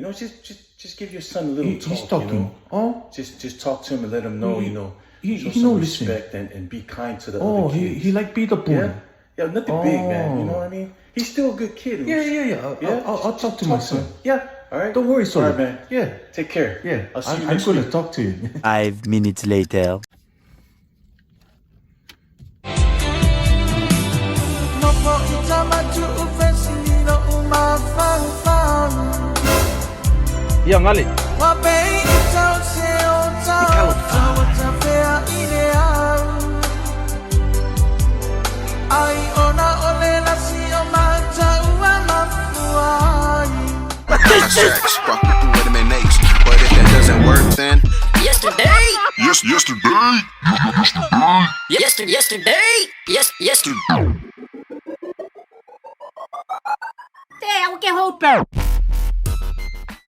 You know, just give your son a little talk. He's talking. You know? Oh, just talk to him and let him know. You know, he show know some listen. respect and be kind to the Oh, other kids. he like Peter Pan. Yeah, nothing big, man. You know what I mean? He's still a good kid. Yeah. I'll talk to my son. Yeah. All right. Don't worry, sorry. All right, man. Yeah. Take care. Yeah. I'll see you I'm next gonna week. talk to you. 5 minutes later. Yang Ali. Tracks, rock it through elimination. But if that doesn't work, then Yesterday. Yesterday. Até o que roupa.